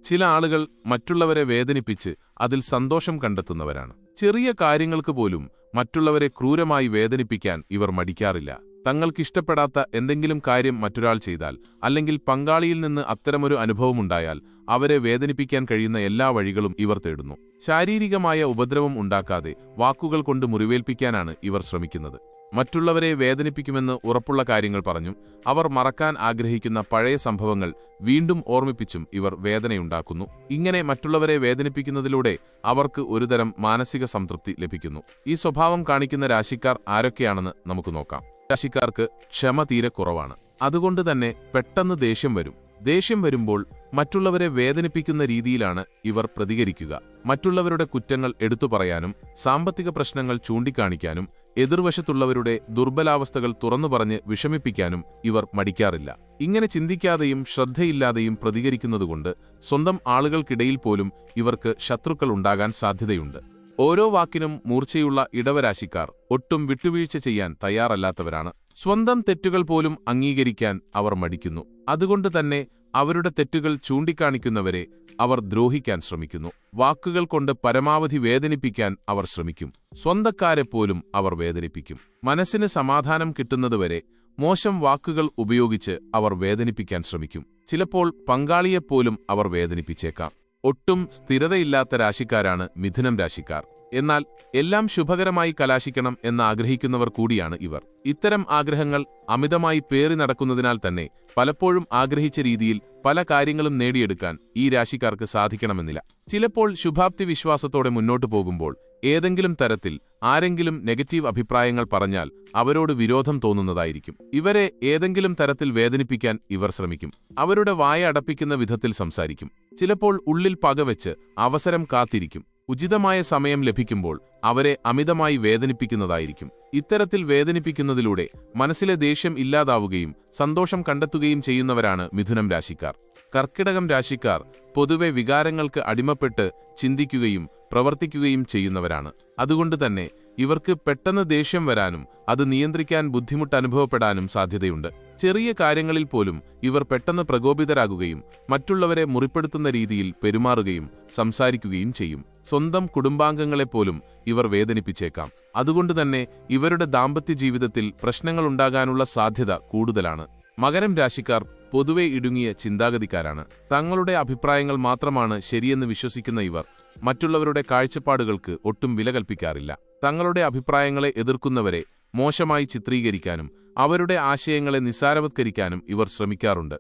ചില ആളുകൾ മറ്റുള്ളവരെ വേദനിപ്പിച്ച് അതിൽ സന്തോഷം കണ്ടെത്തുന്നവരാണ്. ചെറിയ കാര്യങ്ങൾക്ക് പോലും മറ്റുള്ളവരെ ക്രൂരമായി വേദനിപ്പിക്കാൻ ഇവർ മടിക്കാറില്ല. തങ്ങൾക്കിഷ്ടപ്പെടാത്ത എന്തെങ്കിലും കാര്യം മറ്റൊരാൾ ചെയ്താൽ, അല്ലെങ്കിൽ പങ്കാളിയിൽ നിന്ന് അത്തരമൊരു അനുഭവമുണ്ടായാൽ അവരെ വേദനിപ്പിക്കാൻ കഴിയുന്ന എല്ലാ വഴികളും ഇവർ തേടുന്നു. ശാരീരികമായ ഉപദ്രവം ഉണ്ടാക്കാതെ വാക്കുകൾ കൊണ്ട് മുറിവേൽപ്പിക്കാനാണ് ഇവർ ശ്രമിക്കുന്നത്. മറ്റുള്ളവരെ വേദനിപ്പിക്കുമെന്ന് ഉറപ്പുള്ള കാര്യങ്ങൾ പറഞ്ഞും അവർ മറക്കാൻ ആഗ്രഹിക്കുന്ന പഴയ സംഭവങ്ങൾ വീണ്ടും ഓർമ്മിപ്പിച്ചും ഇവർ വേദനയുണ്ടാക്കുന്നു. ഇങ്ങനെ മറ്റുള്ളവരെ വേദനിപ്പിക്കുന്നതിലൂടെ അവർക്ക് ഒരുതരം മാനസിക സംതൃപ്തി ലഭിക്കുന്നു. ഈ സ്വഭാവം കാണിക്കുന്ന രാശിക്കാർ ആരൊക്കെയാണെന്ന് നമുക്ക് നോക്കാം. രാശിക്കാർക്ക് ക്ഷമ തീരെ കുറവാണ്. അതുകൊണ്ട് തന്നെ പെട്ടെന്ന് ദേഷ്യം വരും. ദേഷ്യം വരുമ്പോൾ മറ്റുള്ളവരെ വേദനിപ്പിക്കുന്ന രീതിയിലാണ് ഇവർ പ്രതികരിക്കുക. മറ്റുള്ളവരുടെ കുറ്റങ്ങൾ എടുത്തു പറയാനും സാമ്പത്തിക പ്രശ്നങ്ങൾ ചൂണ്ടിക്കാണിക്കാനും എതിർവശത്തുള്ളവരുടെ ദുർബലാവസ്ഥകൾ തുറന്നു പറഞ്ഞ് വിഷമിപ്പിക്കാനും ഇവർ മടിക്കാറില്ല. ഇങ്ങനെ ചിന്തിക്കാതെയും ശ്രദ്ധയില്ലാതെയും പ്രതികരിക്കുന്നതുകൊണ്ട് സ്വന്തം ആളുകൾക്കിടയിൽ പോലും ഇവർക്ക് ശത്രുക്കൾ ഉണ്ടാകാൻ സാധ്യതയുണ്ട്. ഓരോ വാക്കിനും മൂർച്ചയുള്ള ഇടവരാശിക്കാർ ഒട്ടും വിട്ടുവീഴ്ച ചെയ്യാൻ തയ്യാറല്ലാത്തവരാണ്. സ്വന്തം തെറ്റുകൾ പോലും അംഗീകരിക്കാൻ അവർ മടിക്കുന്നു. അതുകൊണ്ട് തന്നെ അവരുടെ തെറ്റുകൾ ചൂണ്ടിക്കാണിക്കുന്നവരെ അവർ ദ്രോഹിക്കാൻ ശ്രമിക്കുന്നു. വാക്കുകൾ കൊണ്ട് പരമാവധി വേദനിപ്പിക്കാൻ അവർ ശ്രമിക്കും. സ്വന്തക്കാരെപ്പോലും അവർ വേദനിപ്പിക്കും. മനസ്സിന് സമാധാനം കിട്ടുന്നതുവരെ മോശം വാക്കുകൾ ഉപയോഗിച്ച് അവർ വേദനിപ്പിക്കാൻ ശ്രമിക്കും. ചിലപ്പോൾ പങ്കാളിയെപ്പോലും അവർ വേദനിപ്പിച്ചേക്കാം. ഒട്ടും സ്ഥിരതയില്ലാത്ത രാശിക്കാരാണ് മിഥുനം രാശിക്കാർ. എന്നാൽ എല്ലാം ശുഭകരമായി കലാശിക്കണം എന്ന് ആഗ്രഹിക്കുന്നവർ കൂടിയാണ് ഇവർ. ഇത്തരം ആഗ്രഹങ്ങൾ അമിതമായി പേറി നടക്കുന്നതിനാൽ തന്നെ പലപ്പോഴും ആഗ്രഹിച്ച രീതിയിൽ പല കാര്യങ്ങളും നേടിയെടുക്കാൻ ഈ രാശിക്കാർക്ക് സാധിക്കണമെന്നില്ല. ചിലപ്പോൾ ശുഭാപ്തി വിശ്വാസത്തോടെ മുന്നോട്ടു പോകുമ്പോൾ ഏതെങ്കിലും തരത്തിൽ ആരെങ്കിലും നെഗറ്റീവ് അഭിപ്രായങ്ങൾ പറഞ്ഞാൽ അവരോട് വിരോധം തോന്നുന്നതായിരിക്കും. ഇവരെ ഏതെങ്കിലും തരത്തിൽ വേദനിപ്പിക്കാൻ ഇവർ ശ്രമിക്കും. അവരുടെ വായ അടപ്പിക്കുന്ന വിധത്തിൽ സംസാരിക്കും. ചിലപ്പോൾ ഉള്ളിൽ പകവെച്ച് അവസരം കാത്തിരിക്കും. ഉചിതമായ സമയം ലഭിക്കുമ്പോൾ അവരെ അമിതമായി വേദനിപ്പിക്കുന്നതായിരിക്കും. ഇത്തരത്തിൽ വേദനിപ്പിക്കുന്നതിലൂടെ മനസ്സിലെ ദേഷ്യം ഇല്ലാതാവുകയും സന്തോഷം കണ്ടെത്തുകയും ചെയ്യുന്നവരാണ് മിഥുനം രാശിക്കാർ. കർക്കിടകം രാശിക്കാർ പൊതുവെ വികാരങ്ങൾക്ക് അടിമപ്പെട്ട് ചിന്തിക്കുകയും പ്രവർത്തിക്കുകയും ചെയ്യുന്നവരാണ്. അതുകൊണ്ട് തന്നെ ഇവർക്ക് പെട്ടെന്ന് ദേഷ്യം വരാനും അത് നിയന്ത്രിക്കാൻ ബുദ്ധിമുട്ട് അനുഭവപ്പെടാനും സാധ്യതയുണ്ട്. ചെറിയ കാര്യങ്ങളിൽ പോലും ഇവർ പെട്ടെന്ന് പ്രകോപിതരാകുകയും മറ്റുള്ളവരെ മുറിപ്പെടുത്തുന്ന രീതിയിൽ പെരുമാറുകയും സംസാരിക്കുകയും ചെയ്യും. സ്വന്തം കുടുംബാംഗങ്ങളെപ്പോലും ഇവർ വേദനിപ്പിച്ചേക്കാം. അതുകൊണ്ടുതന്നെ ഇവരുടെ ദാമ്പത്യ ജീവിതത്തിൽ പ്രശ്നങ്ങളുണ്ടാകാനുള്ള സാധ്യത കൂടുതലാണ്. മകരം രാശിക്കാർ പൊതുവെ ഇടുങ്ങിയ ചിന്താഗതിക്കാരാണ്. തങ്ങളുടെ അഭിപ്രായങ്ങൾ മാത്രമാണ് ശരിയെന്ന് വിശ്വസിക്കുന്ന ഇവർ മറ്റുള്ളവരുടെ കാഴ്ചപ്പാടുകൾക്ക് ഒട്ടും വില കൽപ്പിക്കാറില്ല. തങ്ങളുടെ അഭിപ്രായങ്ങളെ എതിർക്കുന്നവരെ മോശമായി ചിത്രീകരിക്കാനും അവരുടെ ആശയങ്ങളെ നിസ്സാരവത്കരിക്കാനും ഇവർ ശ്രമിക്കാറുണ്ട്.